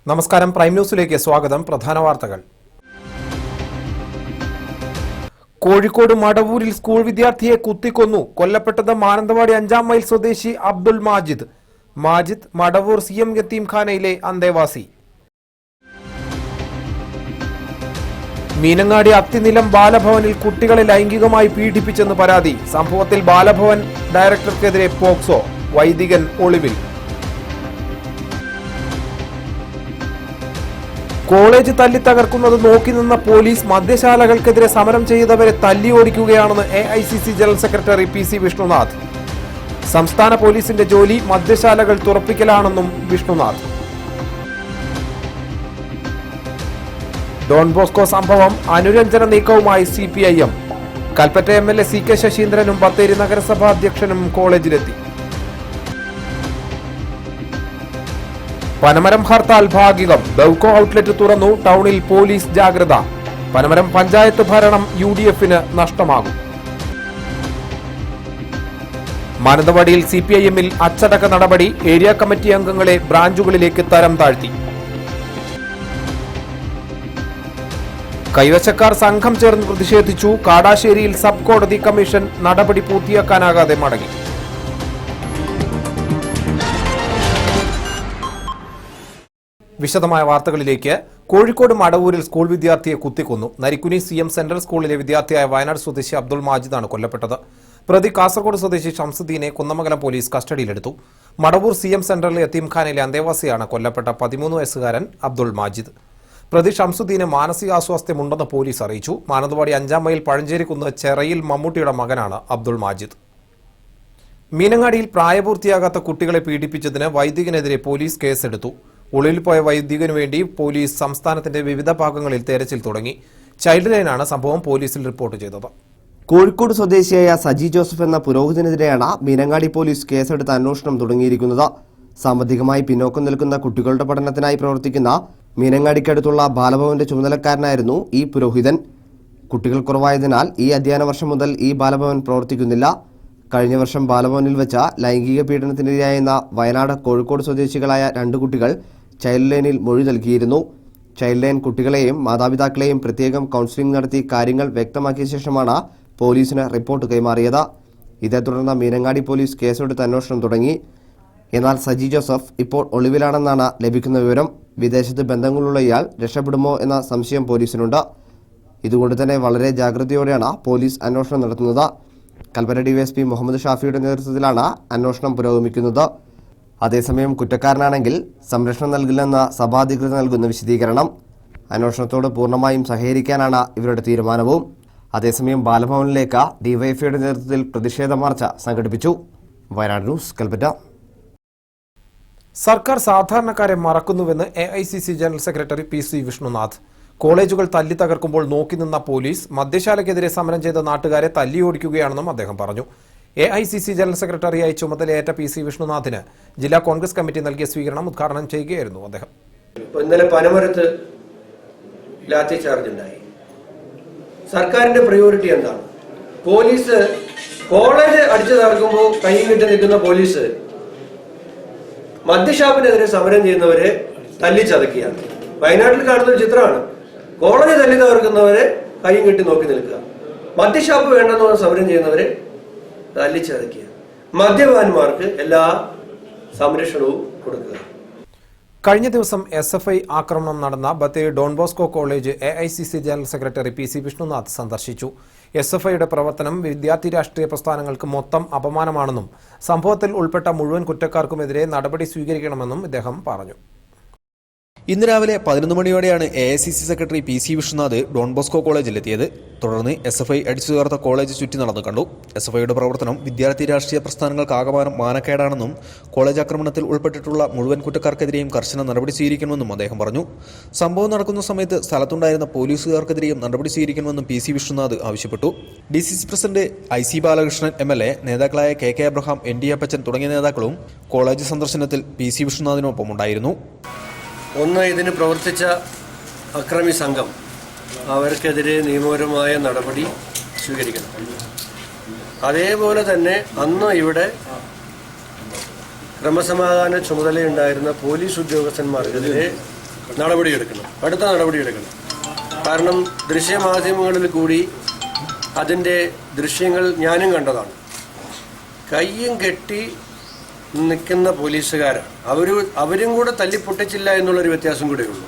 നമസ്കാരം, പ്രൈം ന്യൂസിലേക്ക് സ്വാഗതം. പ്രധാന വാർത്തകൾ. കോഴിക്കോട് മടവൂരിൽ സ്കൂൾ വിദ്യാർത്ഥിയെ കുത്തിക്കൊന്നു. കൊല്ലപ്പെട്ടത് മാനന്തവാടി 5-ാം മൈൽ സ്വദേശി അബ്ദുൾ മാജിദ്. മടവൂർ CM യത്തീംഖാനയിലെ അന്തേവാസി. മീനങ്ങാടി അത്തിനിലം ബാലഭവനിൽ കുട്ടികളെ ലൈംഗികമായി പീഡിപ്പിച്ചെന്ന് പരാതി. സംഭവത്തിൽ ബാലഭവൻ ഡയറക്ടർക്കെതിരെ പോക്സോ. വൈദികൻ ഒളിവിൽ. കോളേജ് തല്ലി തകർക്കുന്നത് നോക്കി നിന്ന പോലീസ് മദ്യശാലകൾക്കെതിരെ സമരം ചെയ്തവരെ തല്ലിയോടിക്കുകയാണെന്ന് AICC general secretary PC Vishnunath. സംസ്ഥാന പോലീസിന്റെ ജോലി മദ്യശാലകൾ തുറപ്പിക്കലാണെന്നും വിഷ്ണുനാഥ്. ഡോൺ ബോസ്കോ സംഭവം അനുരഞ്ജന നീക്കവുമായി CPIM. Kalpetta MLA CK ശശീന്ദ്രനും Bathery നഗരസഭാ അധ്യക്ഷനും കോളേജിലെത്തി. പനമരം ഹർത്താൽ ഭാഗികം. ബെവ്കോ ഔട്ട്ലെറ്റ് തുറന്നു. ടൗണിൽ പോലീസ് ജാഗ്രത. പനമരം പഞ്ചായത്ത് ഭരണം UDF-ന് നഷ്ടമാകും. മാനന്തവാടിയിൽ CPIM-ൽ അച്ചടക്ക നടപടി. ഏരിയ കമ്മിറ്റി അംഗങ്ങളെ ബ്രാഞ്ചുകളിലേക്ക് തരം താഴ്ത്തി. കൈവശക്കാർ സംഘം ചേർന്ന് പ്രതിഷേധിച്ചു. കാടാശ്ശേരിയിൽ സബ് കോടതി കമ്മീഷൻ നടപടി പൂർത്തിയാക്കാനാകാതെ മടങ്ങി. വിശദമായ വാർത്തകളിലേക്ക്. കോഴിക്കോട് മടവൂരിൽ സ്കൂൾ വിദ്യാർത്ഥിയെ കുത്തിക്കൊന്നു. നരിക്കുനി CM സെൻട്രൽ സ്കൂളിലെ വിദ്യാർത്ഥിയായ വയനാട് സ്വദേശി അബ്ദുൾ മാജിദാണ് കൊല്ലപ്പെട്ടത്. പ്രതി കാസർഗോഡ് സ്വദേശി ഷംസുദ്ദീനെ കുന്നമംഗലം പോലീസ് കസ്റ്റഡിയിലെടുത്തു. മടവൂർ CM സെൻട്രൽ യത്തീംഖാനയിലെ അന്തേവാസിയാണ് കൊല്ലപ്പെട്ട 13 വയസ്സുകാരൻ അബ്ദുൾ മാജിദ്. പ്രതി ഷംസുദ്ദീന് മാനസികാസ്വാസ്ഥ്യമുണ്ടെന്ന് പോലീസ് അറിയിച്ചു. മാനന്തവാടി 5-ാം മൈൽ പഴഞ്ചേരിക്കുന്ന് ചെറയിൽ മമ്മൂട്ടിയുടെ മകനാണ് അബ്ദുൾ മാജിദ്. മീനങ്ങാടിയിൽ പ്രായപൂർത്തിയാകാത്ത കുട്ടികളെ പീഡിപ്പിച്ചതിന് വൈദികനെതിരെ പോലീസ് കേസെടുത്തു. ഒളിവിൽ പോയ വൈദികനു വേണ്ടി പോലീസ് സംസ്ഥാനത്തിന്റെ വിവിധ ഭാഗങ്ങളിൽ തെരച്ചിൽ തുടങ്ങി. ചൈൽഡ് ലൈനാണ് സംഭവം പോലീസിൽ റിപ്പോർട്ട് ചെയ്തത്. കോഴിക്കോട് സ്വദേശിയായ സജി ജോസഫ് എന്ന പുരോഹിതനെതിരെയാണ് മീനങ്ങാടി പോലീസ് കേസെടുത്ത് അന്വേഷണം തുടങ്ങിയിരിക്കുന്നത്. സാമ്പത്തികമായി പിന്നോക്കം നിൽക്കുന്ന കുട്ടികളുടെ പഠനത്തിനായി പ്രവർത്തിക്കുന്ന മീനങ്ങാടിക്കടുത്തുള്ള ബാലഭവന്റെ ചുമതലക്കാരനായിരുന്നു ഈ പുരോഹിതൻ. കുട്ടികൾ കുറവായതിനാൽ ഈ അധ്യയന വർഷം മുതൽ ഈ ബാലഭവൻ പ്രവർത്തിക്കുന്നില്ല. കഴിഞ്ഞ വർഷം ബാലഭവനിൽ വെച്ച ലൈംഗിക പീഡനത്തിനിരയായെന്ന വയനാട് കോഴിക്കോട് സ്വദേശികളായ 2 കുട്ടികൾ ചൈൽഡ് ലൈനിൽ മൊഴി നൽകിയിരുന്നു. ചൈൽഡ് ലൈൻ കുട്ടികളെയും മാതാപിതാക്കളെയും പ്രത്യേകം കൗൺസിലിംഗ് നടത്തി കാര്യങ്ങൾ വ്യക്തമാക്കിയ ശേഷമാണ് പോലീസിന് റിപ്പോർട്ട് കൈമാറിയത്. ഇതേ തുടർന്ന് മീനങ്ങാടി പോലീസ് കേസെടുത്ത് അന്വേഷണം തുടങ്ങി. എന്നാൽ സജി ജോസഫ് ഇപ്പോൾ ഒളിവിലാണെന്നാണ് ലഭിക്കുന്ന വിവരം. വിദേശത്ത് ബന്ധങ്ങളുള്ള ഇയാൾ രക്ഷപ്പെടുമോ എന്ന സംശയം പോലീസിനുണ്ട്. ഇതുകൊണ്ട് തന്നെ വളരെ ജാഗ്രതയോടെയാണ് പോലീസ് അന്വേഷണം നടത്തുന്നത്. കൽപ്പറ്റ DYSP മുഹമ്മദ് ഷാഫിയുടെ നേതൃത്വത്തിലാണ് അന്വേഷണം പുരോഗമിക്കുന്നത്. അതേസമയം കുറ്റക്കാരനാണെങ്കിൽ സംരക്ഷണം നൽകില്ലെന്ന് സഭാധികൃതർ നൽകുന്ന വിശദീകരണം. അന്വേഷണത്തോട് പൂർണ്ണമായും സഹകരിക്കാനാണ് ഇവരുടെ തീരുമാനവും. അതേസമയം ബാലഭവനിലേക്ക് DYFIയുടെ നേതൃത്വത്തിൽ പ്രതിഷേധ മാർച്ച് സംഘടിപ്പിച്ചു. വയനാട് ന്യൂസ്, കൽപ്പറ്റ. സർക്കാർ സാധാരണക്കാരെ മറക്കുന്നുവെന്ന് AICC general secretary PC Vishnunath. കോളേജുകൾ തല്ലി തകർക്കുമ്പോൾ നോക്കി നിന്ന പോലീസ് മദ്യശാലയ്ക്കെതിരെ സമരം ചെയ്ത നാട്ടുകാരെ തല്ലിയോടിക്കുകയാണെന്നും അദ്ദേഹം പറഞ്ഞു. AICC ജനറൽ സെക്രട്ടറിയായി ചുമതലയേറ്റ PC വിഷ്ണുനാഥിന് ജില്ലാ കോൺഗ്രസ് കമ്മിറ്റി നൽകിയ സ്വീകരണം ഉദ്ഘാടനം ചെയ്യുകയായിരുന്നു അദ്ദേഹം. ഇന്നലെ പനമരത്ത് ലാത്തി ചാർജ് ഉണ്ടായി. സർക്കാരിന്റെ പ്രയോറിറ്റി എന്താണ്? പോലീസ് കോളേജ് അടിച്ചു തകർക്കുമ്പോൾ കൈയും കിട്ടി നിൽക്കുന്ന പോലീസ് മദ്യഷാപ്പിനെതിരെ സമരം ചെയ്യുന്നവരെ തല്ലിച്ചതക്കുകയാണ്. വയനാട്ടിൽ കാണുന്ന ഒരു ചിത്രമാണ്. കോളേജ് തല്ലി തകർക്കുന്നവരെ കൈയും കെട്ടി നോക്കി നിൽക്കുക, മദ്യഷാപ്പ് വേണ്ടെന്ന് പറഞ്ഞ് സമരം ചെയ്യുന്നവരെ തല്ലിച്ചതക്കുക, മദ്യപാന്മാർക്ക് എല്ലാ സംരക്ഷണവും കൊടുക്കുക. കഴിഞ്ഞ ദിവസം SFI ആക്രമണം നടന്ന Bathery Don Bosco college AICC general secretary PC Vishnunath സന്ദർശിച്ചു. SFIയുടെ പ്രവർത്തനം വിദ്യാർത്ഥി രാഷ്ട്രീയ പ്രസ്ഥാനങ്ങൾക്ക് മൊത്തം അപമാനമാണെന്നും സംഭവത്തിൽ ഉൾപ്പെട്ട മുഴുവൻ കുറ്റക്കാർക്കുമെതിരെ നടപടി സ്വീകരിക്കണമെന്നും അദ്ദേഹം പറഞ്ഞു. ഇന്ന് രാവിലെ 11 മണിയോടെയാണ് AICC secretary PC Vishnunath Don Bosco കോളേജിലെത്തിയത്. തുടർന്ന് SFI അടിച്ചു ചേർത്ത കോളേജ് ചുറ്റി നടന്നു കണ്ടു. SFIയുടെ പ്രവർത്തനം വിദ്യാർത്ഥി രാഷ്ട്രീയ പ്രസ്ഥാനങ്ങൾക്ക് ആകമാനം മാനക്കേടാണെന്നും കോളേജ് ആക്രമണത്തിൽ ഉൾപ്പെട്ടിട്ടുള്ള മുഴുവൻ കുറ്റക്കാർക്കെതിരെയും കർശന നടപടി സ്വീകരിക്കണമെന്നും അദ്ദേഹം പറഞ്ഞു. സംഭവം നടക്കുന്ന സമയത്ത് സ്ഥലത്തുണ്ടായിരുന്ന പോലീസുകാർക്കെതിരെയും നടപടി സ്വീകരിക്കണമെന്നും PC വിഷ്ണുനാഥ് ആവശ്യപ്പെട്ടു. DCC president IC Balakrishnan MLA, നേതാക്കളായ KK അബ്രഹാം, ND അപ്പച്ചൻ തുടങ്ങിയ നേതാക്കളും കോളേജ് സന്ദർശനത്തിൽ PC വിഷ്ണുനാഥിനൊപ്പം ഉണ്ടായിരുന്നു. ഒന്ന്, ഇതിന് പ്രവർത്തിച്ച അക്രമി സംഘം, അവർക്കെതിരെ നിയമപരമായ നടപടി സ്വീകരിക്കണം. അതേപോലെ തന്നെ അന്ന് ഇവിടെ ക്രമസമാധാന ചുമതലയുണ്ടായിരുന്ന പോലീസ് ഉദ്യോഗസ്ഥന്മാർക്കെതിരെ നടപടിയെടുക്കണം, അടുത്ത നടപടിയെടുക്കണം. കാരണം ദൃശ്യമാധ്യമങ്ങളിൽ കൂടി അതിൻ്റെ ദൃശ്യങ്ങൾ ഞാനും കണ്ടതാണ്. കയ്യും കെട്ടി നിൽക്കുന്ന പോലീസുകാരാണ്. അവരും കൂടെ തല്ലിപ്പൊട്ടിച്ചില്ല എന്നുള്ളൊരു വ്യത്യാസം കൂടെ ഉള്ളൂ.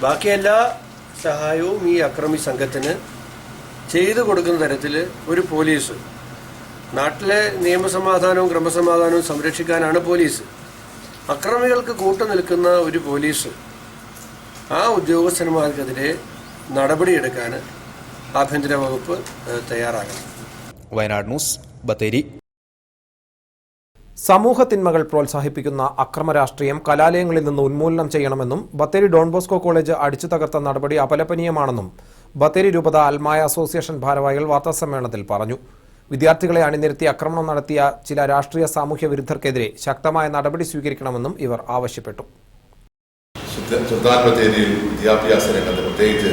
ബാക്കി എല്ലാ സഹായവും ഈ അക്രമി സംഘത്തിന് ചെയ്തു കൊടുക്കുന്ന തരത്തിൽ ഒരു പോലീസ്, നാട്ടിലെ നിയമസമാധാനവും ക്രമസമാധാനവും സംരക്ഷിക്കാനാണ് പോലീസ്. അക്രമികൾക്ക് കൂട്ടുനിൽക്കുന്ന ഒരു പോലീസ്, ആ ഉദ്യോഗസ്ഥന്മാർക്കെതിരെ നടപടിയെടുക്കാൻ ആഭ്യന്തര വകുപ്പ് തയ്യാറാകണം. വയനാട് ന്യൂസ്, ബത്തേരി. സമൂഹ തിന്മകൾ പ്രോത്സാഹിപ്പിക്കുന്ന അക്രമ രാഷ്ട്രീയം കലാലയങ്ങളിൽ നിന്ന് ഉന്മൂലനം ചെയ്യണമെന്നും ബത്തേരി ഡോൺ ബോസ്കോ കോളേജ് അടിച്ചു തകർത്ത നടപടി അപലപനീയമാണെന്നും ബത്തേരി രൂപത അൽമായ അസോസിയേഷൻ ഭാരവാഹികൾ വാർത്താസമ്മേളനത്തിൽ പറഞ്ഞു. വിദ്യാർത്ഥികളെ അണിനിരത്തി ആക്രമണം നടത്തിയ ചില രാഷ്ട്രീയ സാമൂഹ്യ വിരുദ്ധർക്കെതിരെ ശക്തമായ നടപടി സ്വീകരിക്കണമെന്നും ഇവർ ആവശ്യപ്പെട്ടു. ബത്തേരിയിൽ വിദ്യാഭ്യാസ രംഗത്ത്, പ്രത്യേകിച്ച്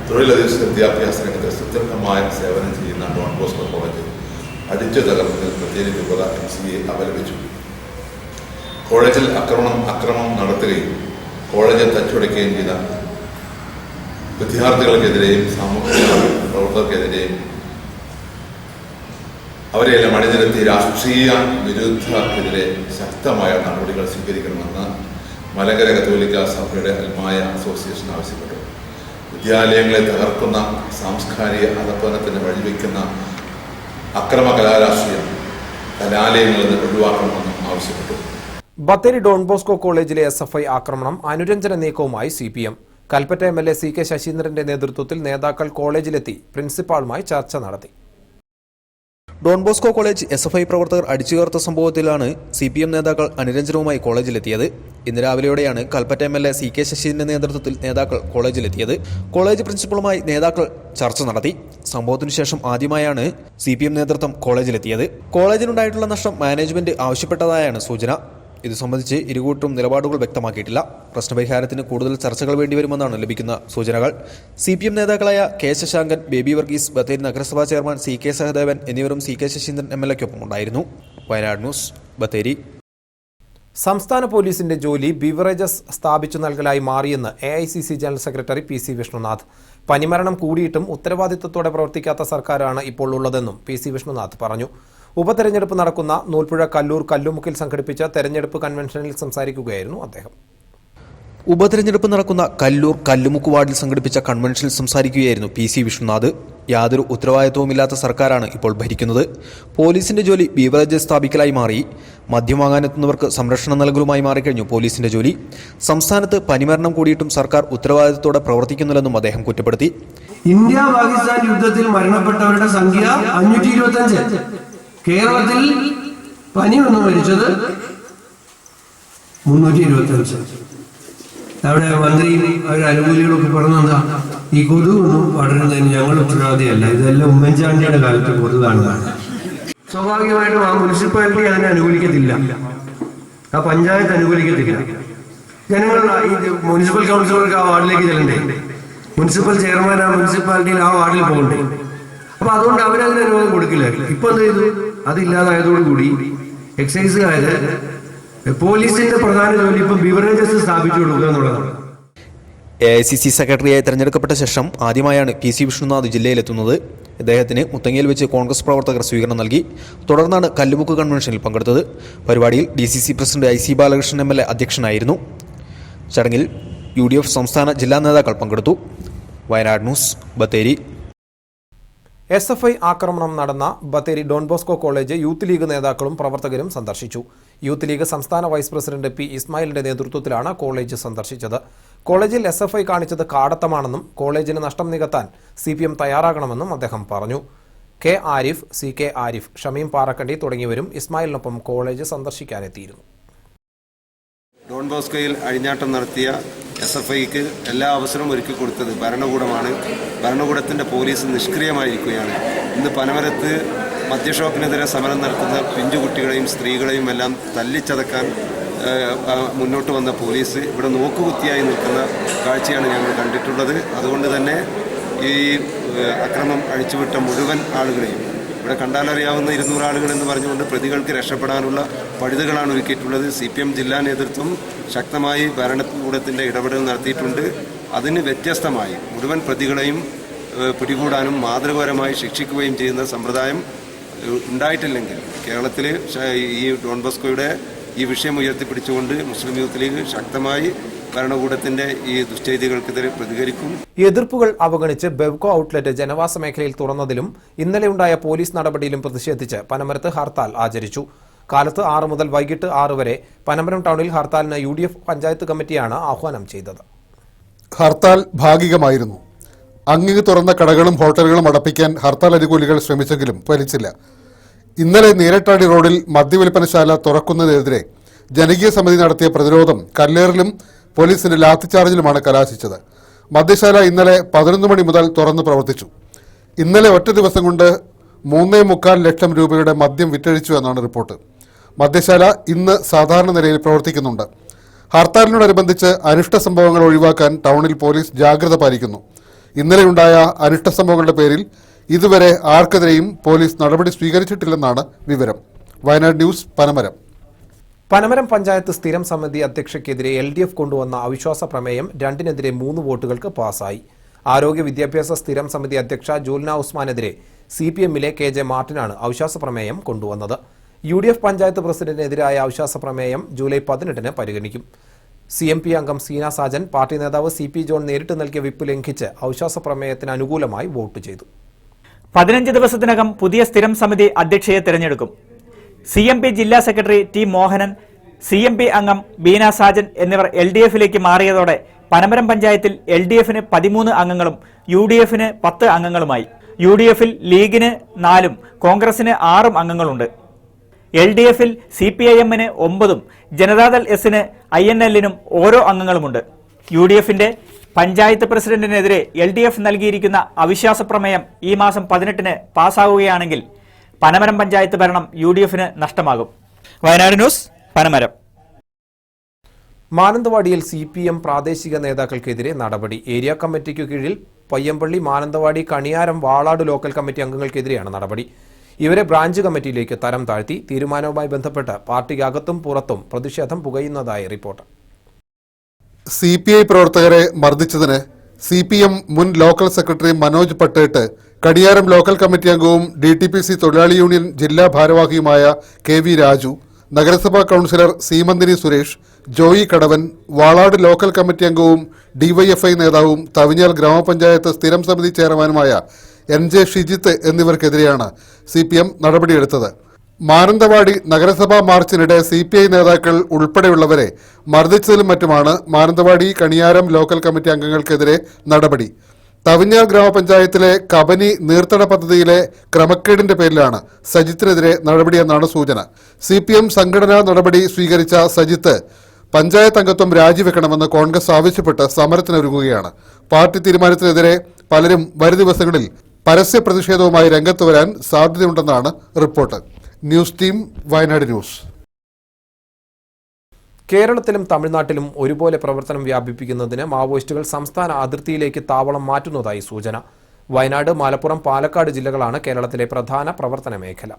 തൊഴിലധിഷ്ഠിത വിദ്യാഭ്യാസ രംഗത്ത് സുദൃഢമായ സേവനം ചെയ്യുന്ന ഡോൺ ബോസ്കോ കോളേജ് അടിച്ചു തകർന്നതിൽ ബത്തേരി രൂപത MCA അപലപിച്ചു. കോളേജിൽ അക്രമം നടത്തുകയും കോളേജ് തച്ചുടയ്ക്കുകയും ചെയ്ത വിദ്യാർത്ഥികൾക്കെതിരെയും സാമൂഹിക പ്രവർത്തകർക്കെതിരെയും അവരെയെല്ലാം അണിനിരത്തി രാഷ്ട്രീയ വിരുദ്ധർക്കെതിരെ ശക്തമായ നടപടികൾ സ്വീകരിക്കണമെന്ന് മലങ്കര കത്തോലിക്ക സഭയുടെ അൽമായ അസോസിയേഷൻ ആവശ്യപ്പെട്ടു. വിദ്യാലയങ്ങളെ തകർക്കുന്ന സാംസ്കാരിക അധപ്പതനത്തിന് വഴിവെക്കുന്ന അക്രമ കലാരാഷ്ട്രീയം കലാലയങ്ങളിൽ നിന്ന് ഒഴിവാക്കണമെന്നും ആവശ്യപ്പെട്ടു. ബത്തേരി ഡോൺ ബോസ്കോ കോളേജിലെ SFI ആക്രമണം അനുരഞ്ജന നീക്കവുമായി CPM. കൽപ്പറ്റ MLA CK ശശീന്ദ്രന്റെ നേതൃത്വത്തിൽ നേതാക്കൾ കോളേജിലെത്തി പ്രിൻസിപ്പാളുമായി ചർച്ച നടത്തി. ഡോൺ ബോസ്കോ കോളേജ് SFI പ്രവർത്തകർ അടിച്ചുകയർത്ത സംഭവത്തിലാണ് CPM നേതാക്കൾ അനുരഞ്ജനവുമായി കോളേജിലെത്തിയത്. ഇന്ന് രാവിലെയോടെയാണ് കൽപ്പറ്റ MLA CK ശശീന്ദ്രന്റെ നേതൃത്വത്തിൽ നേതാക്കൾ കോളേജിലെത്തിയത്. കോളേജ് പ്രിൻസിപ്പളുമായി നേതാക്കൾ ചർച്ച നടത്തി. സംഭവത്തിനു ശേഷം ആദ്യമായാണ് CPM നേതൃത്വം കോളേജിലെത്തിയത്. കോളേജിനുണ്ടായിട്ടുള്ള നഷ്ടം മാനേജ്മെന്റ് ആവശ്യപ്പെട്ടതായാണ് സൂചന. ഇത് സംബന്ധിച്ച് ഇരുകൂട്ടരും നിലപാടുകൾ വ്യക്തമാക്കിയിട്ടില്ല. പ്രശ്നപരിഹാരത്തിന് കൂടുതൽ ചർച്ചകൾ വേണ്ടിവരുമെന്നാണ് ലഭിക്കുന്ന സൂചനകൾ. CPM നേതാക്കളായ K ശശാങ്കൻ, ബേബി വർഗീസ്, ബത്തേരി നഗരസഭാ ചെയർമാൻ CK സഹദേവൻ എന്നിവരും CK ശശീന്ദ്രൻ MLAക്കൊപ്പം ഉണ്ടായിരുന്നു. വയനാട് ന്യൂസ്, ബത്തേരി. സംസ്ഥാന പോലീസിന്റെ ജോലി ബിവറേജസ് സ്ഥാപിച്ചു നൽകലായി മാറിയെന്ന് AICC general secretary PC Vishnunath. പനിമരണം കൂടിയിട്ടും ഉത്തരവാദിത്തത്തോടെ പ്രവർത്തിക്കാത്ത സർക്കാരാണ് ഇപ്പോൾ ഉള്ളതെന്നും PC വിഷ്ണുനാഥ് പറഞ്ഞു. ഉപതെരഞ്ഞെടുപ്പ് നടക്കുന്ന നൂൽപ്പുഴ കല്ലൂർ കല്ലുമുക്കിൽ സംഘടിപ്പിച്ച തെരഞ്ഞെടുപ്പ് കൺവെൻഷനിൽ സംസാരിക്കുകയായിരുന്നു അദ്ദേഹം. ഉപതെരഞ്ഞെടുപ്പ് നടക്കുന്ന കല്ലൂർ കല്ലുമുക്ക് വാർഡിൽ സംഘടിപ്പിച്ച കൺവെൻഷനിൽ സംസാരിക്കുകയായിരുന്നു PC വിഷ്ണുനാഥ്. യാതൊരു ഉത്തരവാദിത്വവുമില്ലാത്ത സർക്കാരാണ് ഇപ്പോൾ ഭരിക്കുന്നത്. പോലീസിന്റെ ജോലി ബീവറേജസ് സ്ഥാപിക്കലായി മാറി. മദ്യം വാങ്ങാനെത്തുന്നവർക്ക് സംരക്ഷണം നൽകലുമായി മാറിക്കഴിഞ്ഞു പോലീസിന്റെ ജോലി. സംസ്ഥാനത്ത് പനിമരണം കൂടിയിട്ടും സർക്കാർ ഉത്തരവാദിത്വത്തോടെ പ്രവർത്തിക്കുന്നില്ലെന്നും അദ്ദേഹം കുറ്റപ്പെടുത്തി. ഇന്ത്യ പാകിസ്ഥാൻ യുദ്ധത്തിൽ മരണപ്പെട്ടവരുടെ സംഖ്യ 525. കേരളത്തിൽ പനി വന്ന് മരിച്ചത് 325. അവിടെ മന്ത്രിയും അവരുടെ അനുകൂലികളൊക്കെ പറഞ്ഞെന്താ, ഈ കൊതുകൊന്നും പടരുന്നതിന് ഞങ്ങൾ ഉത്തരവാദിയല്ല, ഇതെല്ലാം ഉമ്മൻചാണ്ടിയുടെ കാലത്ത് കൊതുകാണെന്നാണ്. സ്വാഭാവികമായിട്ടും ആ മുനിസിപ്പാലിറ്റി അതിനെ അനുകൂലിക്കത്തില്ല, ആ പഞ്ചായത്ത് അനുകൂലിക്കത്തില്ല. ജനങ്ങൾ ഈ മുനിസിപ്പൽ കൗൺസിലർക്ക് ആ വാർഡിലേക്ക് ചെല്ലണ്ടേ, മുനിസിപ്പൽ ചെയർമാൻ ആ മുനിസിപ്പാലിറ്റിയിൽ ആ വാർഡിൽ പോകണ്ടേ. അപ്പൊ അതുകൊണ്ട് അവരതിന് അനുവാദം കൊടുക്കില്ല. ഇപ്പൊ എന്ത് ചെയ്തു, അതില്ലാതായതോടുകൂടി എക്സൈസുകാര് പോലീസിന്റെ പ്രധാന ജോലി ഇപ്പം ബിവറേജസ് സ്ഥാപിച്ചു കൊടുക്കുക എന്നുള്ളതാണ്. AICC സെക്രട്ടറിയായി തെരഞ്ഞെടുക്കപ്പെട്ട ശേഷം ആദ്യമായാണ് PC വിഷ്ണുനാഥ് ജില്ലയിലെത്തുന്നത്. ഇദ്ദേഹത്തിന് മുത്തങ്ങയിൽ വെച്ച് കോൺഗ്രസ് പ്രവർത്തകർ സ്വീകരണം നൽകി. തുടർന്നാണ് കല്ലുമുക്ക് കൺവെൻഷനിൽ പങ്കെടുത്തത്. പരിപാടിയിൽ DCC president IC Balakrishnan MLA അധ്യക്ഷനായിരുന്നു. ചടങ്ങിൽ UDF സംസ്ഥാന ജില്ലാ നേതാക്കൾ പങ്കെടുത്തു. വയനാട് ന്യൂസ്, ബത്തേരി. SFI ആക്രമണം നടന്ന Bathery Don Bosco college youth league നേതാക്കളും പ്രവർത്തകരും സന്ദർശിച്ചു. യൂത്ത് ലീഗ് സംസ്ഥാന വൈസ് പ്രസിഡന്റ് P ഇസ്മായിലിന്റെ നേതൃത്വത്തിലാണ് കോളേജ് സന്ദർശിച്ചത്. കോളേജിൽ SFI കാണിച്ചത് കാടത്തമാണെന്നും കോളേജിന് നഷ്ടം നികത്താൻ CPM തയ്യാറാകണമെന്നും അദ്ദേഹം പറഞ്ഞു. K ആരിഫ്, CK ആരിഫ്, ഷമീം പാറക്കണ്ടി തുടങ്ങിയവരും ഇസ്മായിലിനൊപ്പം കോളേജ് സന്ദർശിക്കാനെത്തിയിരുന്നു. ഡോൺ ബോസ്കോയിൽ അഴിഞ്ഞാട്ടം നടത്തിയ SFIക്ക് എല്ലാ അവസരവും ഒരുക്കി കൊടുത്തത് ഭരണകൂടമാണ്. ഭരണകൂടത്തിൻ്റെ പോലീസ് നിഷ്ക്രിയമായിരിക്കുകയാണ്. ഇന്ന് പനമരത്ത് മദ്യഷോപ്പിനെതിരെ സമരം നടത്തുന്ന പിഞ്ചുകുട്ടികളെയും സ്ത്രീകളെയും എല്ലാം തല്ലിച്ചതക്കാൻ മുന്നോട്ട് വന്ന പോലീസ് ഇവിടെ നോക്കുകുത്തിയായി നിൽക്കുന്ന കാഴ്ചയാണ് ഞങ്ങൾ കണ്ടിട്ടുള്ളത്. അതുകൊണ്ട് തന്നെ ഈ അക്രമം അഴിച്ചുവിട്ട മുഴുവൻ ആളുകളെയും ഇവിടെ കണ്ടാലറിയാവുന്ന 200 ആളുകൾ എന്ന് പറഞ്ഞുകൊണ്ട് പ്രതികൾക്ക് രക്ഷപ്പെടാനുള്ള പഴുതുകളാണ് ഒരുക്കിയിട്ടുള്ളത്. CPM ജില്ലാ നേതൃത്വം ശക്തമായി ഭരണകൂടത്തിൻ്റെ ഇടപെടൽ നടത്തിയിട്ടുണ്ട്. അതിന് വ്യത്യസ്തമായി മുഴുവൻ പ്രതികളെയും പിടികൂടാനും മാതൃകപരമായി ശിക്ഷിക്കുകയും ചെയ്യുന്ന സമ്പ്രദായം ഉണ്ടായിട്ടില്ലെങ്കിൽ കേരളത്തിൽ ഈ ഡോൺ ബോസ്കോയുടെ ഈ വിഷയം ഉയർത്തിപ്പിടിച്ചുകൊണ്ട് മുസ്ലിം യൂത്ത് ലീഗ് ശക്തമായി ഭരണകൂടത്തിന്റെ ഈ ദുശ്ചെയ്തികൾക്കെതിരെ പ്രതികരിക്കും. എതിർപ്പുകൾ അവഗണിച്ച് ബെവ്കോ ഔട്ട്ലെറ്റ് ജനവാസ മേഖലയിൽ തുറന്നതിലും ഇന്നലെയുണ്ടായ പോലീസ് നടപടിയിലും പ്രതിഷേധിച്ച് പനമരത്ത് ഹർത്താൽ ആചരിച്ചു. കാലത്ത് 6 മുതൽ വൈകിട്ട് 6 വരെ പനമരം ടൗണിൽ ഹർത്താലിന് UDF പഞ്ചായത്ത് കമ്മിറ്റിയാണ് ആഹ്വാനം ചെയ്തത്. ഹർത്താൽ ഭാഗികമായിരുന്നു. അങ്ങിങ്ങ് തുറന്ന കടകളും ഹോട്ടലുകളും അടപ്പിക്കാൻ ഹർത്താൽ അനുകൂലികൾ ശ്രമിച്ചെങ്കിലും ഫലിച്ചില്ല. ഇന്നലെ നീരട്ടാടി റോഡിൽ മദ്യവിൽപ്പനശാല തുറക്കുന്നതിനെതിരെ ജനകീയ സമിതി നടത്തിയ പ്രതിരോധം കല്ലേറിലും പോലീസിന്റെ ലാത്തിച്ചാർജിലുമാണ് കലാശിച്ചത്. മദ്യശാല ഇന്നലെ 11 മണി മുതൽ തുറന്ന് പ്രവർത്തിച്ചു. ഇന്നലെ ഒറ്റ ദിവസം കൊണ്ട് 3.25 ലക്ഷം രൂപയുടെ മദ്യം വിറ്റഴിച്ചു എന്നാണ് റിപ്പോർട്ട്. മദ്യശാല ഇന്ന് സാധാരണ നിലയിൽ പ്രവർത്തിക്കുന്നുണ്ട്. ഹർത്താലിനോടനുബന്ധിച്ച് അനിഷ്ട സംഭവങ്ങൾ ഒഴിവാക്കാൻ ടൗണിൽ പോലീസ് ജാഗ്രത പാലിക്കുന്നു. ഇന്നലെയുണ്ടായ അനിഷ്ട സംഭവങ്ങളുടെ പേരിൽ ഇതുവരെ ആർക്കെതിരെയും പോലീസ് നടപടി സ്വീകരിച്ചിട്ടില്ലെന്നാണ് വിവരം. വയനാട് ന്യൂസ്, പനമരം. പനമരം പഞ്ചായത്ത് സ്ഥിരം സമിതി അധ്യക്ഷയ്ക്കെതിരെ LDF കൊണ്ടുവന്ന അവിശ്വാസ പ്രമേയം 2-നെതിരെ 3 വോട്ടുകൾക്ക് പാസായി. ആരോഗ്യ വിദ്യാഭ്യാസ സ്ഥിരം സമിതി അധ്യക്ഷ ജൂൽന ഉസ്മാനെതിരെ CPM-ലെ KJ മാർട്ടിനാണ് അവിശ്വാസ പ്രമേയം കൊണ്ടുവന്നത്. UDF പഞ്ചായത്ത് പ്രസിഡന്റിനെതിരായ അവിശ്വാസ പ്രമേയം ജൂലൈ 18-ന് പരിഗണിക്കും. CMP അംഗം സീന സാജൻ, പാർട്ടി നേതാവ് CP ജോൺ നേരിട്ട് നൽകിയ വിപ്പ് ലംഘിച്ച് അവിശ്വാസ പ്രമേയത്തിന് അനുകൂലമായി വോട്ട് ചെയ്തു. 15 ദിവസത്തിനകം പുതിയ സ്ഥിരം സമിതി അധ്യക്ഷയെ തിരഞ്ഞെടുക്കും. CMP ജില്ലാ സെക്രട്ടറി T മോഹനൻ, CMP അംഗം ബീന സാജൻ എന്നിവർ LDF-ലേക്ക് മാറിയതോടെ പനമരം പഞ്ചായത്തിൽ LDF-ന് 13 അംഗങ്ങളും UDF-ന് 10 അംഗങ്ങളുമായി. UDF-ൽ ലീഗിന് 4-ഉം കോൺഗ്രസിന് 6-ഉം അംഗങ്ങളുണ്ട്. LDF-ൽ CPIM-ന് 9-ഉം ജനതാദൾ S-ന് INL-നും ഓരോ അംഗങ്ങളുമുണ്ട്. UDF-ന്റെ പഞ്ചായത്ത് പ്രസിഡന്റിനെതിരെ LDF നൽകിയിരിക്കുന്ന അവിശ്വാസ പ്രമേയം ഈ മാസം 18-ന് പാസ്സാവുകയാണെങ്കിൽ പനമരം പഞ്ചായത്ത് ഭരണം UDF-ന് നഷ്ടമാകും. വയനാട് ന്യൂസ്, പനമരം. മാനന്തവാടിയിൽ CPM പ്രാദേശിക നേതാക്കൾക്കെതിരെ നടപടി. ഏരിയ കമ്മിറ്റിക്കു കീഴിൽ പയ്യമ്പള്ളി, മാനന്തവാടി, കണിയാരം, വാളാട് ലോക്കൽ കമ്മിറ്റി അംഗങ്ങൾക്കെതിരെയാണ് നടപടി. ഇവരെ ബ്രാഞ്ച് കമ്മിറ്റിയിലേക്ക് തരം താഴ്ത്തി. തീരുമാനവുമായി ബന്ധപ്പെട്ട് പാർട്ടിക്കകത്തും പുറത്തും പ്രതിഷേധം പുകയുന്നതായി റിപ്പോർട്ട്. CPI പ്രവർത്തകരെ മർദ്ദിച്ചതിന് CPM മുൻ local secretary Manoj Pattett, Kadiyaram local committee അംഗവും DTPC തൊഴിലാളി യൂണിയൻ ജില്ലാ ഭാരവാഹിയുമായ KV രാജു, നഗരസഭാ councillor Seemanthini Suresh, Joy Kadavan, Valad local committee അംഗവും DYFI നേതാവും തവിഞ്ഞാൽ ഗ്രാമപഞ്ചായത്ത് സ്ഥിരം സമിതി ചെയർമാനുമായ NJ ഷിജിത്ത് എന്നിവർക്കെതിരെയാണ് CPM നടപടിയെടുത്തത്. മാനന്തവാടി നഗരസഭാ മാർച്ചിനിടെ CPI നേതാക്കൾ ഉൾപ്പെടെയുള്ളവരെ മർദ്ദിച്ചതിലും മറ്റുമാണ് മാനന്തവാടി, കണിയാരം ലോക്കൽ കമ്മിറ്റി അംഗങ്ങൾക്കെതിരെ നടപടി. തവിഞ്ഞാൽ ഗ്രാമപഞ്ചായത്തിലെ കബനി നീർത്തട പദ്ധതിയിലെ ക്രമക്കേടിന്റെ പേരിലാണ് സജിത്തിനെതിരെ നടപടിയെന്നാണ് സൂചന. CPM സംഘടനാ നടപടി സ്വീകരിച്ച സജിത്ത് പഞ്ചായത്ത് അംഗത്വം രാജിവെക്കണമെന്ന് കോൺഗ്രസ് ആവശ്യപ്പെട്ട് സമരത്തിനൊരുങ്ങുകയാണ്. പാർട്ടി തീരുമാനത്തിനെതിരെ പലരും വരും ദിവസങ്ങളിൽ പരസ്യ പ്രതിഷേധവുമായി രംഗത്ത് വരാൻ സാധ്യതയുണ്ടെന്നാണ് report. News team, Wayanad news. കേരളത്തിലും തമിഴ്നാട്ടിലും ഒരുപോലെ പ്രവർത്തനം വ്യാപിപ്പിക്കുന്നതിന് മാവോയിസ്റ്റുകൾ സംസ്ഥാന അതിർത്തിയിലേക്ക് താവളം മാറ്റുന്നതായി സൂചന. വയനാട്, മലപ്പുറം, പാലക്കാട് ജില്ലകളാണ് കേരളത്തിലെ പ്രധാന പ്രവർത്തന മേഖല.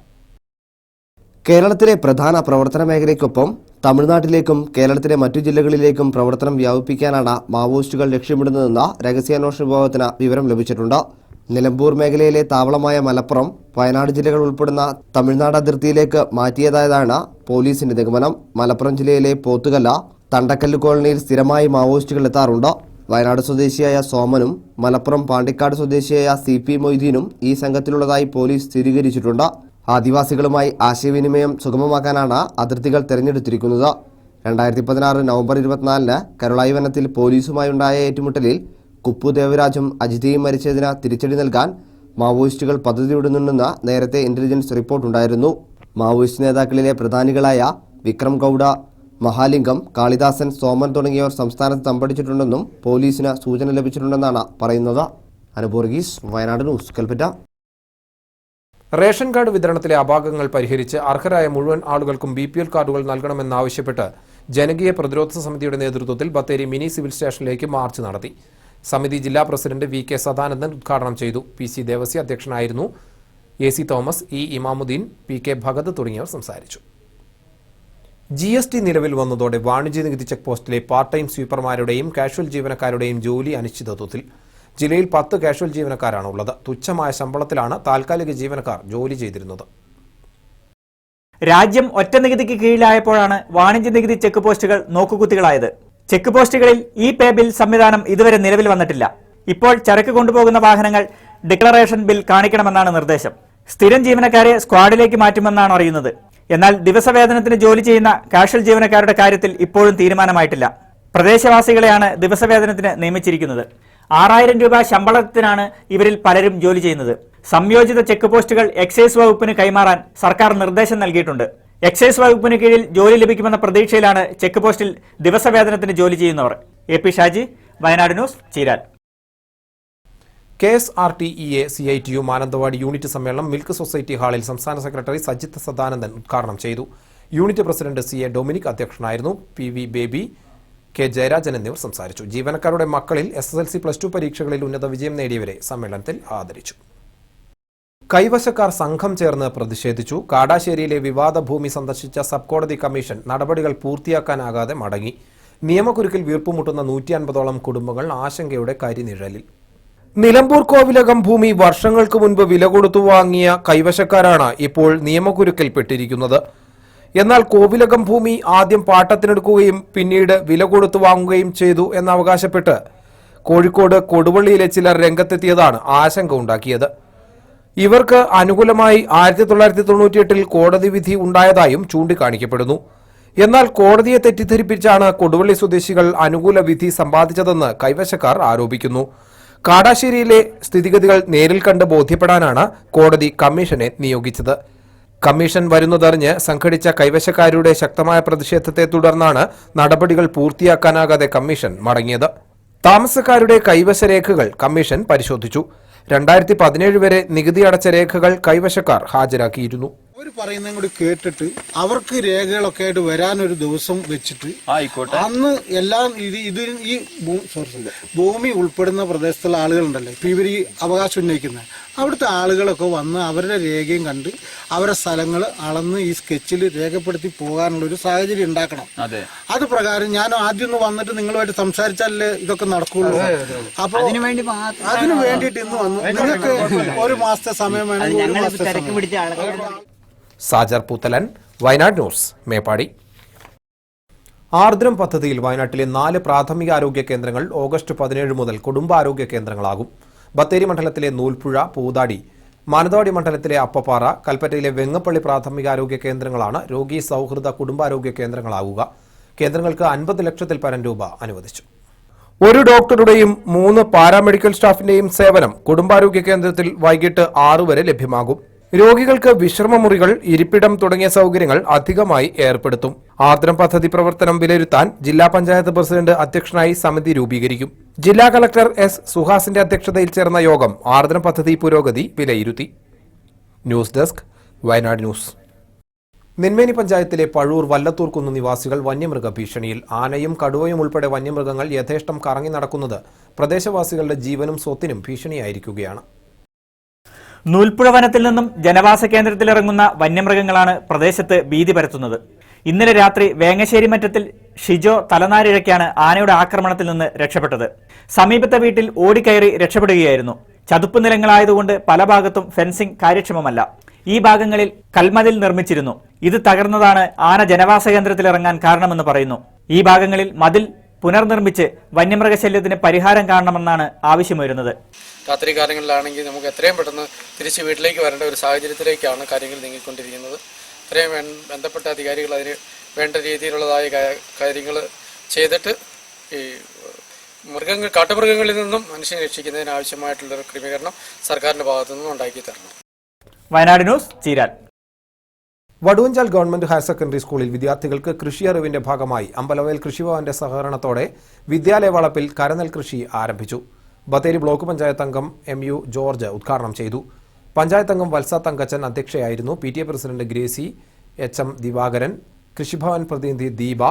കേരളത്തിലെ പ്രധാന പ്രവർത്തന മേഖലയ്ക്കൊപ്പം തമിഴ്നാട്ടിലേക്കും കേരളത്തിലെ മറ്റു ജില്ലകളിലേക്കും പ്രവർത്തനം വ്യാപിപ്പിക്കാനാണ് മാവോയിസ്റ്റുകൾ ലക്ഷ്യമിടുന്നതെന്ന രഹസ്യാന്വേഷണ വിഭാഗത്തിന് വിവരം ലഭിച്ചിട്ടുണ്ട്. നിലമ്പൂർ മേഖലയിലെ താവളമായ മലപ്പുറം, വയനാട് ജില്ലകൾ ഉൾപ്പെടുന്ന തമിഴ്നാട് അതിർത്തിയിലേക്ക് മാറ്റിയതായതാണ് പോലീസിന്റെ നിഗമനം. മലപ്പുറം ജില്ലയിലെ പോത്തുകല്ല, തണ്ടക്കല്ല് കോളനിയിൽ സ്ഥിരമായി മാവോയിസ്റ്റുകൾ എത്താറുണ്ട്. വയനാട് സ്വദേശിയായ സോമനും മലപ്പുറം പാണ്ടിക്കാട് സ്വദേശിയായ CP മൊയ്തീനും ഈ സംഘത്തിലുള്ളതായി പോലീസ് സ്ഥിരീകരിച്ചിട്ടുണ്ട്. ആദിവാസികളുമായി ആശയവിനിമയം സുഗമമാക്കാനാണ് അതിർത്തികൾ തെരഞ്ഞെടുത്തിരിക്കുന്നത്. 2016 നവംബർ 24-ന് കരുളായി വനത്തിൽ പോലീസുമായുണ്ടായ ഏറ്റുമുട്ടലിൽ കുപ്പു ദേവരാജും അജിതയും മരിച്ചതിന് തിരിച്ചടി നൽകാൻ മാവോയിസ്റ്റുകൾ പദ്ധതിയിടുന്നുണ്ടെന്ന് നേരത്തെ ഇന്റലിജൻസ് റിപ്പോർട്ടുണ്ടായിരുന്നു. മാവോയിസ്റ്റ് നേതാക്കളിലെ പ്രധാനികളായ വിക്രം ഗൌഡ, മഹാലിംഗം, കാളിദാസൻ, സോമൻ തുടങ്ങിയവർ സംസ്ഥാനത്ത് തമ്പടിച്ചിട്ടുണ്ടെന്നും പോലീസിന് സൂചന ലഭിച്ചിട്ടുണ്ടെന്നാണ് പറയുന്നത്. അനുപൂർഗീസ്, Wayanad news, Kalpetta. Ration card വിതരണത്തിലെ അപാകങ്ങൾ പരിഹരിച്ച് അർഹരായ മുഴുവൻ ആളുകൾക്കും BPL കാർഡുകൾ നൽകണമെന്നാവശ്യപ്പെട്ട് ജനകീയ പ്രതിരോധ സമിതിയുടെ നേതൃത്വത്തിൽ ബത്തേരി മിനി സിവിൽ സ്റ്റേഷനിലേക്ക് മാർച്ച് നടത്തി. സമിതി ജില്ലാ പ്രസിഡന്റ് VK സദാനന്ദൻ ഉദ്ഘാടനം ചെയ്തു. PC ദേവസി അധ്യക്ഷനായിരുന്നു. AC Thomas, E Imamuddin, PK Bhagat തുടങ്ങിയവർ സംസാരിച്ചു. GST നിലവിൽ വന്നതോടെ വാണിജ്യ നികുതി ചെക്ക് പോസ്റ്റിലെ പാർട്ട് ടൈം സ്വീപ്പർമാരുടെയും കാഷ്വൽ ജീവനക്കാരുടെയും ജോലി അനിശ്ചിതത്വത്തിൽ. ജില്ലയിൽ 10 കാഷ്വൽ ജീവനക്കാരാണ് ഉള്ളത്. തുച്ഛമായ ശമ്പളത്തിലാണ് താൽക്കാലിക ജീവനക്കാർ ജോലി ചെയ്തിരുന്നത്. രാജ്യം ഒറ്റ നികുതിക്ക് കീഴിലായപ്പോഴാണ് വാണിജ്യ നികുതി ചെക്ക് പോസ്റ്റുകൾ നോക്കുകുത്തികളായത്. ചെക്ക് പോസ്റ്റുകളിൽ പേ ബിൽ സംവിധാനം ഇതുവരെ നിലവിൽ വന്നിട്ടില്ല. ഇപ്പോൾ ചരക്ക് കൊണ്ടുപോകുന്ന വാഹനങ്ങൾ ഡിക്ലറേഷൻ ബിൽ കാണിക്കണമെന്നാണ് നിർദ്ദേശം. സ്ഥിരം ജീവനക്കാരെ സ്ക്വാഡിലേക്ക് മാറ്റുമെന്നാണ് അറിയുന്നത്. എന്നാൽ ദിവസവേതനത്തിന് ജോലി ചെയ്യുന്ന കാഷ്വൽ ജീവനക്കാരുടെ കാര്യത്തിൽ ഇപ്പോഴും തീരുമാനമായിട്ടില്ല. പ്രദേശവാസികളെയാണ് ദിവസവേതനത്തിന് നിയമിച്ചിരിക്കുന്നത്. 6000 രൂപ ശമ്പളത്തിനാണ് ഇവരിൽ പലരും ജോലി ചെയ്യുന്നത്. സംയോജിത ചെക്ക് പോസ്റ്റുകൾ എക്സൈസ് വകുപ്പിന് കൈമാറാൻ സർക്കാർ നിർദ്ദേശം നൽകിയിട്ടുണ്ട്. എക്സൈസ് വകുപ്പിന് കീഴിൽ ജോലി ലഭിക്കുമെന്ന പ്രതീക്ഷയിലാണ് ചെക്ക് പോസ്റ്റിൽ ദിവസവേതനത്തിന് ജോലി ചെയ്യുന്നവർ. AP Shaji, Wayanad news, Cheeral. KSRTEA CITU Mananthavady unit സമ്മേളനം മിൽക്ക് സൊസൈറ്റി ഹാളിൽ സംസ്ഥാന സെക്രട്ടറി സജിത്ത് സദാനന്ദൻ ഉദ്ഘാടനം ചെയ്തു. യൂണിറ്റ് പ്രസിഡന്റ് CA ഡൊമിനിക് അധ്യക്ഷനായിരുന്നു. PV ബേബി, K ജയരാജൻ എന്നിവർ സംസാരിച്ചു. ജീവനക്കാരുടെ മക്കളിൽ SSLC +2 പരീക്ഷകളിൽ ഉന്നത വിജയം നേടിയവരെ സമ്മേളനത്തിൽ ആദരിച്ചു. കൈവശക്കാർ സംഘം ചേർന്ന് പ്രതിഷേധിച്ചു. കാടാശ്ശേരിയിലെ വിവാദ ഭൂമി സന്ദർശിച്ച സബ് കോടതി കമ്മീഷൻ നടപടികൾ പൂർത്തിയാക്കാനാകാതെ മടങ്ങി. നിയമക്കുരുക്കിൽ വീർപ്പുമുട്ടുന്ന 150ഓളം കുടുംബങ്ങൾ ആശങ്കയുടെ കരിനിഴലിൽ. നിലമ്പൂർ കോവിലകം ഭൂമി വർഷങ്ങൾക്ക് മുൻപ് വില കൊടുത്തു വാങ്ങിയ കൈവശക്കാരാണ് ഇപ്പോൾ നിയമക്കുരുക്കിൽപ്പെട്ടിരിക്കുന്നത്. എന്നാൽ കോവിലകം ഭൂമി ആദ്യം പാട്ടത്തിനെടുക്കുകയും പിന്നീട് വില കൊടുത്തു വാങ്ങുകയും ചെയ്തു എന്നവകാശപ്പെട്ട് കോഴിക്കോട് കൊടുവള്ളിയിലെ ചിലർ രംഗത്തെത്തിയതാണ് ആശങ്ക ഉണ്ടാക്കിയത്. ഇവർക്ക് അനുകൂലമായി 1998 കോടതി വിധി ഉണ്ടായതായും ചൂണ്ടിക്കാണിക്കപ്പെടുന്നു. എന്നാൽ കോടതിയെ തെറ്റിദ്ധരിപ്പിച്ചാണ് കൊടുവള്ളി സ്വദേശികൾ അനുകൂല വിധി സമ്പാദിച്ചതെന്ന് കൈവശക്കാർ ആരോപിക്കുന്നു. കാടാശ്ശേരിയിലെ സ്ഥിതിഗതികൾ നേരിൽ കണ്ട് ബോധ്യപ്പെടാനാണ് കോടതി കമ്മീഷനെ നിയോഗിച്ചത്. കമ്മീഷൻ വരുന്നതറിഞ്ഞ് സംഘടിച്ച കൈവശക്കാരുടെ ശക്തമായ പ്രതിഷേധത്തെ തുടർന്നാണ് നടപടികൾ പൂർത്തിയാക്കാനാകാതെ കമ്മീഷൻ മടങ്ങിയത്. താമസക്കാരുടെ കൈവശ രേഖകൾ കമ്മീഷൻ പരിശോധിച്ചു. 2017 വരെ നികുതി അടച്ച രേഖകൾ കൈവശക്കാർ ഹാജരാക്കിയിരുന്നു. അവർ പറയുന്നതും കൂടി കേട്ടിട്ട് അവർക്ക് രേഖകളൊക്കെ ആയിട്ട് വരാനൊരു ദിവസം വെച്ചിട്ട് അന്ന് എല്ലാം ഈ ഭൂമി ഉൾപ്പെടുന്ന പ്രദേശത്തുള്ള ആളുകളുണ്ടല്ലോ, ഇപ്പൊ ഇവർ ഈ അവകാശം ഉന്നയിക്കുന്നത്, അവിടുത്തെ ആളുകളൊക്കെ വന്ന് അവരുടെ രേഖയും കണ്ട് അവരുടെ സ്ഥലങ്ങൾ അളന്ന് ഈ സ്കെച്ചിൽ രേഖപ്പെടുത്തി പോകാനുള്ള ഒരു സാഹചര്യം ഉണ്ടാക്കണം. അത് പ്രകാരം ഞാൻ ആദ്യം ഒന്ന് വന്നിട്ട് നിങ്ങളുമായിട്ട് സംസാരിച്ചാലേ ഇതൊക്കെ നടക്കുള്ളൂ. അപ്പൊ അതിനു വേണ്ടിയിട്ട് ഇന്ന് വന്നു. നിങ്ങൾക്ക് ഒരു മാസത്തെ സമയം വേണം. സാജർ പൂത്തലൻ, വയനാട് ന്യൂസ്, മേപ്പാടി. ആർദ്രം പദ്ധതിയിൽ വയനാട്ടിലെ 4 പ്രാഥമികാരോഗ്യ കേന്ദ്രങ്ങൾ ഓഗസ്റ്റ് 17 മുതൽ കുടുംബാരോഗ്യ കേന്ദ്രങ്ങളാകും. ബത്തേരി മണ്ഡലത്തിലെ നൂൽപ്പുഴ, പൂതാടി, മാനന്തവാടി മണ്ഡലത്തിലെ അപ്പപ്പാറ, കൽപ്പറ്റയിലെ വെങ്ങപ്പള്ളി പ്രാഥമികാരോഗ്യ കേന്ദ്രങ്ങളാണ് രോഗി സൗഹൃദ കുടുംബാരോഗ്യ കേന്ദ്രങ്ങളാവുക. കേന്ദ്രങ്ങൾക്ക് 50 ലക്ഷത്തിൽ പരം രൂപ അനുവദിച്ചു. ഒരു ഡോക്ടറുടെയും 3 പാരാമെഡിക്കൽ സ്റ്റാഫിന്റെയും സേവനം കുടുംബാരോഗ്യ കേന്ദ്രത്തിൽ വൈകിട്ട് 6 വരെ ലഭ്യമാകും. രോഗികൾക്ക് വിശ്രമമുറികൾ, ഇരിപ്പിടം തുടങ്ങിയ സൗകര്യങ്ങൾ അധികമായി ഏർപ്പെടുത്തും. ആർദ്രം പദ്ധതി പ്രവർത്തനം വിലയിരുത്താൻ ജില്ലാ പഞ്ചായത്ത് പ്രസിഡന്റ് അധ്യക്ഷനായി സമിതി രൂപീകരിക്കും. ജില്ലാ കളക്ടർ S സുഹാസിന്റെ അധ്യക്ഷതയിൽ ചേർന്ന യോഗം ആർദ്രം പദ്ധതി പുരോഗതി വിലയിരുത്തി. News desk, Wayanad news. Nenmeni പഞ്ചായത്തിലെ പഴൂർ വല്ലത്തൂർക്കുന്ന് നിവാസികൾ വന്യമൃഗ ഭീഷണിയിൽ. ആനയും കടുവയും ഉൾപ്പെടെ വന്യമൃഗങ്ങൾ യഥേഷ്ടം കറങ്ങി നടക്കുന്നത് പ്രദേശവാസികളുടെ ജീവനും സ്വത്തിനും ഭീഷണിയായിരിക്കുകയാണ്. നൂൽപ്പുഴ വനത്തിൽ നിന്നും ജനവാസ കേന്ദ്രത്തിലിറങ്ങുന്ന വന്യമൃഗങ്ങളാണ് പ്രദേശത്ത് ഭീതി പരത്തുന്നത്. ഇന്നലെ രാത്രി വേങ്ങശ്ശേരി മറ്റത്തിൽ ഷിജോ തലനാരിഴയ്ക്കാണ് ആനയുടെ ആക്രമണത്തിൽ നിന്ന് രക്ഷപ്പെട്ടത്. സമീപത്തെ വീട്ടിൽ ഓടിക്കയറി രക്ഷപ്പെടുകയായിരുന്നു. ചതുപ്പ് നിലങ്ങളായതുകൊണ്ട് പല ഭാഗത്തും ഫെൻസിംഗ് കാര്യക്ഷമമല്ല. ഈ ഭാഗങ്ങളിൽ കൽമതിൽ നിർമ്മിച്ചിരുന്നു. ഇത് തകർന്നതാണ് ആന ജനവാസ കേന്ദ്രത്തിലിറങ്ങാൻ കാരണമെന്ന് പറയുന്നു. ഈ ഭാഗങ്ങളിൽ മതിൽ പുനർനിർമ്മിച്ച് വന്യമൃഗശല്യത്തിന് പരിഹാരം കാണണമെന്നാണ് ആവശ്യമുയരുന്നത്. രാത്രി കാലങ്ങളിലാണെങ്കിൽ നമുക്ക് എത്രയും പെട്ടെന്ന് തിരിച്ച് വീട്ടിലേക്ക് വരേണ്ട ഒരു സാഹചര്യത്തിലേക്കാണ് കാര്യങ്ങൾ നീങ്ങിക്കൊണ്ടിരിക്കുന്നത്. ഇത്രയും ബന്ധപ്പെട്ട അധികാരികൾ അതിന് വേണ്ട രീതിയിലുള്ളതായ കാര്യങ്ങൾ ചെയ്തിട്ട് ഈ കാട്ടുമൃഗങ്ങളിൽ നിന്നും മനുഷ്യനെ രക്ഷിക്കുന്നതിന് ആവശ്യമായിട്ടുള്ളൊരു ക്രമീകരണം സർക്കാരിന്റെ ഭാഗത്തു നിന്നും ഉണ്ടാക്കി തരണം. Wayanad news, Cheeral. Vaduvanchal government higher secondary സ്കൂളിൽ വിദ്യാർത്ഥികൾക്ക് കൃഷി അറിവിന്റെ ഭാഗമായി അമ്പലവയൽ കൃഷിഭവന്റെ സഹകരണത്തോടെ വിദ്യാലയ വളപ്പിൽ കരനെൽ കൃഷി ആരംഭിച്ചു. ബത്തേരി ബ്ലോക്ക് പഞ്ചായത്ത് അംഗം MU ജോർജ് ഉദ്ഘാടനം ചെയ്തു. പഞ്ചായത്ത് അംഗം വത്സ തങ്കച്ചൻ അധ്യക്ഷയായിരുന്നു. PTA president Gracy, HM Divakaran, Krishibhavan പ്രതിനിധി ദീപ,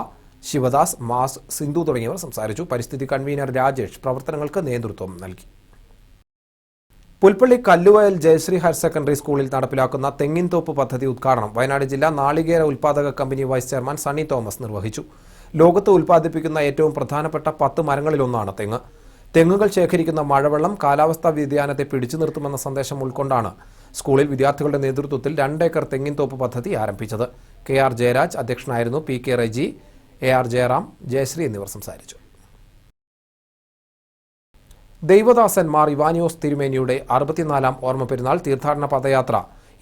ശിവദാസ്, മാസ്, സിന്ധു തുടങ്ങിയവർ സംസാരിച്ചു. പരിസ്ഥിതി കൺവീനർ രാജേഷ് പ്രവർത്തനങ്ങൾക്ക് നേതൃത്വം നൽകി. പുൽപ്പള്ളി കല്ലുവയൽ ജയശ്രീ ഹയർ സെക്കൻഡറി സ്കൂളിൽ നടപ്പിലാക്കുന്ന തെങ്ങിൻതോപ്പ് പദ്ധതി ഉദ്ഘാടനം വയനാട് ജില്ലാ നാളികേര ഉൽപ്പാദക company vice chairman Sunny Thomas നിർവഹിച്ചു. ലോകത്ത് ഉൽപ്പാദിപ്പിക്കുന്ന ഏറ്റവും പ്രധാനപ്പെട്ട 10 മരങ്ങളിലൊന്നാണ് തെങ്ങ്. തെങ്ങുകൾ ശേഖരിക്കുന്ന മഴവെള്ളം കാലാവസ്ഥാ വ്യതിയാനത്തെ പിടിച്ചു നിർത്തുമെന്ന സന്ദേശം ഉൾക്കൊണ്ടാണ് സ്കൂളിൽ വിദ്യാർത്ഥികളുടെ നേതൃത്വത്തിൽ 2 ഏക്കർ തെങ്ങിൻതോപ്പ് പദ്ധതി ആരംഭിച്ചത്. KR ജയരാജ് അധ്യക്ഷനായിരുന്നു. PK റെജി, AR ജയറാം, ജയശ്രീ എന്നിവർ സംസാരിച്ചു. ദൈവദാസൻ മാർ ഇവാനിയോസ് തിരുമേനിയുടെ 64ാം ഓർമ്മ പെരുന്നാൾ തീർത്ഥാടന പദയാത്ര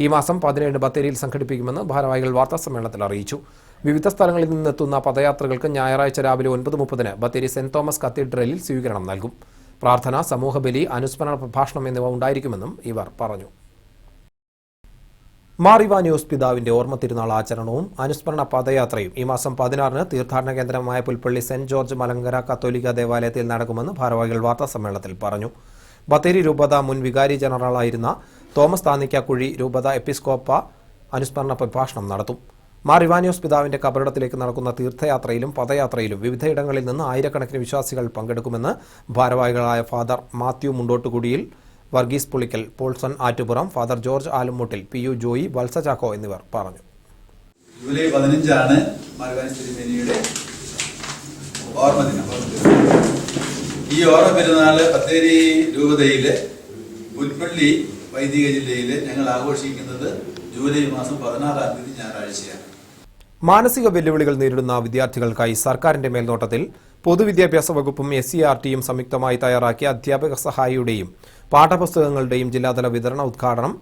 ഈ മാസം 17 ബത്തേരിയിൽ സംഘടിപ്പിക്കുമെന്ന് ഭാരവാഹികൾ വാർത്താസമ്മേളനത്തിൽ അറിയിച്ചു. വിവിധ സ്ഥലങ്ങളിൽ നിന്നെത്തുന്ന പദയാത്രകൾക്ക് ഞായറാഴ്ച രാവിലെ 9:30 ബത്തേരി സെന്റ് തോമസ് കത്തീഡ്രലിൽ സ്വീകരണം നൽകും. പ്രാർത്ഥന, സമൂഹബലി, അനുസ്മരണ പ്രഭാഷണം എന്നിവ ഉണ്ടായിരിക്കുമെന്നും ഇവർ പറഞ്ഞു. മാർ ഇവാനിയോസ് പിതാവിന്റെ ഓർമ്മ തിരുനാൾ ആചരണവും അനുസ്മരണ പദയാത്രയും ഈ മാസം 16 തീർത്ഥാടന കേന്ദ്രമായ പുൽപ്പള്ളി സെന്റ് ജോർജ് മലങ്കര കത്തോലിക്ക ദേവാലയത്തിൽ നടക്കുമെന്ന് ഭാരവാഹികൾ വാർത്താസമ്മേളനത്തിൽ പറഞ്ഞു. ബത്തേരി രൂപത മുൻ വികാരി ജനറലായിരുന്ന തോമസ് താന്നിക്കാക്കുഴി രൂപത എപ്പിസ്കോപ്പ അനുസ്മരണ പ്രഭാഷണം നടത്തും. മാർ ഇവാനിയോസ് പിതാവിന്റെ കബറിടത്തിലേക്ക് നടക്കുന്ന തീർത്ഥയാത്രയിലും പദയാത്രയിലും വിവിധയിടങ്ങളിൽ നിന്ന് ആയിരക്കണക്കിന് വിശ്വാസികൾ പങ്കെടുക്കുമെന്ന് ഭാരവാഹികളായ ഫാദർ മാത്യു മുണ്ടോട്ടുകുടിയിൽ, വർഗീസ് പുളിക്കൽ, പോൾസൺ ആറ്റുപുറം, ഫാദർ ജോർജ് ആലുമുട്ടിൽ, PU ജോയി, വത്സ ചാക്കോ എന്നിവർ പറഞ്ഞു. ജൂലൈ 15 മാർ ഇവാനിയോസ് തിരുമേനിയുടെ ഓർമ്മ ദിനം. ഈ ഓർമ്മ പെരുന്നാള് ബത്തേരി രൂപതയിലെ പുൽപ്പള്ളി വൈദിക ജില്ലയിൽ ഞങ്ങൾ ആഘോഷിക്കുന്നത് ജൂലൈ മാസം 16 തീയതി ഞായറാഴ്ചയാണ്. മാനസിക വെല്ലുവിളികൾ നേരിടുന്ന വിദ്യാർത്ഥികൾക്കായി സർക്കാരിന്റെ മേൽനോട്ടത്തിൽ പൊതുവിദ്യാഭ്യാസ വകുപ്പും SCRTയും സംയുക്തമായി തയ്യാറാക്കിയ അധ്യാപക സഹായിയുടെയും പാഠപുസ്തകങ്ങളുടെയും ജില്ലാതല വിതരണ ഉദ്ഘാടനം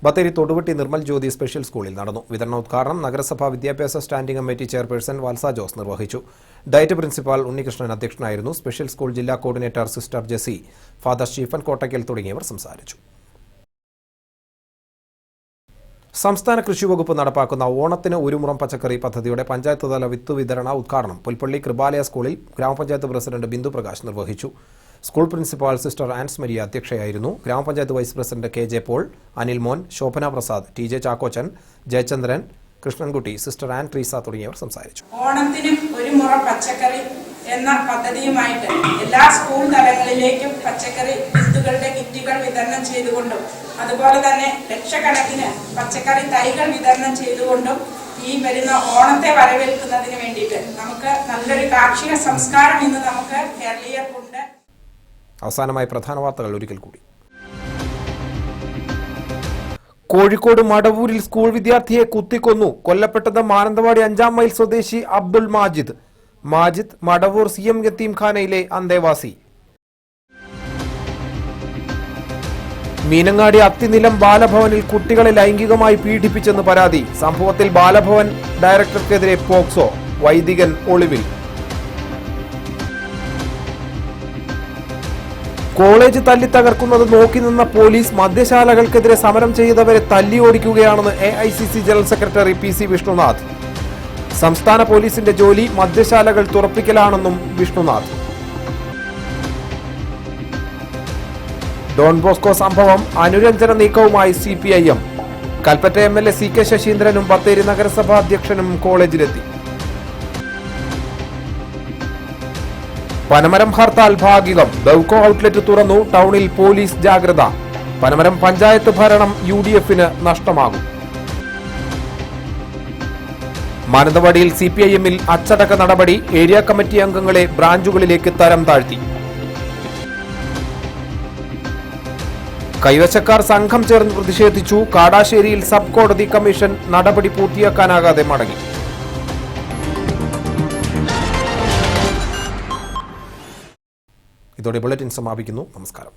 ബത്തേരി തൊടുവെട്ടി നിർമ്മൽ ജ്യോതി സ്പെഷ്യൽ സ്കൂളിൽ നടന്നു. വിതരണോദ്ഘാടനം നഗരസഭാ വിദ്യാഭ്യാസ standing committee chairperson Valsa Jose നിർവഹിച്ചു. ഡയറ്റ് പ്രിൻസിപ്പാൾ ഉണ്ണികൃഷ്ണൻ അധ്യക്ഷനായിരുന്നു. സ്പെഷ്യൽ സ്കൂൾ ജില്ലാ coordinator sister Jessy, father Stephen Kottakkal തുടങ്ങിയവർ സംസാരിച്ചു. സംസ്ഥാന കൃഷി വകുപ്പ് നടപ്പാക്കുന്ന ഓണത്തിന് ഒരു മുറം പച്ചക്കറി പദ്ധതിയുടെ പഞ്ചായത്ത് തല വിത്ത് വിതരണ ഉദ്ഘാടനം പുൽപ്പള്ളി കൃപാലയ സ്കൂളിൽ ഗ്രാമപഞ്ചായത്ത് പ്രസിഡന്റ് ബിന്ദു പ്രകാശ് നിർവഹിച്ചു. School principal sister Ans Maria അധ്യക്ഷയായിരുന്നു. Grama panchayat vice president KJ Paul, Anil Mon, Shobhana Prasad, TJ Chackochan, Jayachandran, Krishnankutty, sister Ann Treesa തുടങ്ങിയവർ സംസാരിച്ചു. ഓണത്തിന് ഒരു മുറ പച്ചക്കറി എന്ന പദ്ധതിയുമായിട്ട് എല്ലാ സ്കൂൾ തലങ്ങളിലേക്കും പച്ചക്കറി വിത്തുകളുടെ കിറ്റുകൾ വിതരണം ചെയ്തുകൊണ്ടും അതുപോലെ തന്നെ ലക്ഷക്കണക്കിന് പച്ചക്കറി തൈകൾ വിതരണം ചെയ്തുകൊണ്ടും ഈ വരുന്ന ഓണത്തെ വരവേൽക്കുന്നതിന് വേണ്ടിയിട്ട് നമുക്ക് നല്ലൊരു കാർഷിക സംസ്കാരം ഇന്ന് നമുക്ക് കേരളീയർക്കുണ്ട്. അവസാനമായി പ്രധാന വാർത്തകൾ ഒരിക്കൽ കൂടി. കോഴിക്കോട് മടവൂരിൽ സ്കൂൾ വിദ്യാർത്ഥിയെ കുത്തിക്കൊന്നു. കൊല്ലപ്പെട്ടത് മാനന്തവാടി 5-ാം മൈൽ സ്വദേശി അബ്ദുൾ മാജിദ്. മടവൂർ CM യത്തീംഖാനയിലെ അന്തേവാസി. മീനങ്ങാടി അത്തിനിലം ബാലഭവനിൽ കുട്ടികളെ ലൈംഗികമായി പീഡിപ്പിച്ചെന്ന് പരാതി. സംഭവത്തിൽ ബാലഭവൻ ഡയറക്ടർക്കെതിരെ പോക്സോ. വൈദികൻ ഒളിവിൽ. കോളേജ് തല്ലിത്തകർക്കുന്നത് നോക്കി നിന്ന പോലീസ് മദ്യശാലകൾക്കെതിരെ സമരം ചെയ്തവരെ തല്ലിയോടിക്കുകയാണെന്ന് AICC general secretary PC Vishnunath. സംസ്ഥാന പോലീസിന്റെ ജോലി മദ്യശാലകൾ തുറപ്പിക്കലാണെന്നും വിഷ്ണുനാഥ്. ഡോൺ ബോസ്കോ സംഭവം അനുരഞ്ജന നീക്കവുമായി CPIM. Kalpetta MLA CK ശശീന്ദ്രനും Bathery നഗരസഭാ അധ്യക്ഷനും കോളേജിലെത്തി. പനമരം ഹർത്താൽ ഭാഗികം. ബെവ്കോ ഔട്ട്ലെറ്റ് തുറന്നു. ടൗണിൽ പോലീസ് ജാഗ്രത. പനമരം പഞ്ചായത്ത് ഭരണം UDFന് നഷ്ടമാകും. മാനന്തവാടിയിൽ CPIMൽ അച്ചടക്ക നടപടി. ഏരിയ കമ്മിറ്റി അംഗങ്ങളെ ബ്രാഞ്ചുകളിലേക്ക് തരം താഴ്ത്തി. കൈവശക്കാർ സംഘം ചേർന്ന് പ്രതിഷേധിച്ചു. കാടാശ്ശേരിയിൽ സബ് കോടതി കമ്മീഷൻ നടപടി പൂർത്തിയാക്കാനാകാതെ മടങ്ങി. ഇതോടെ ബുള്ളറ്റിൻ സമാപിക്കുന്നു. നമസ്കാരം.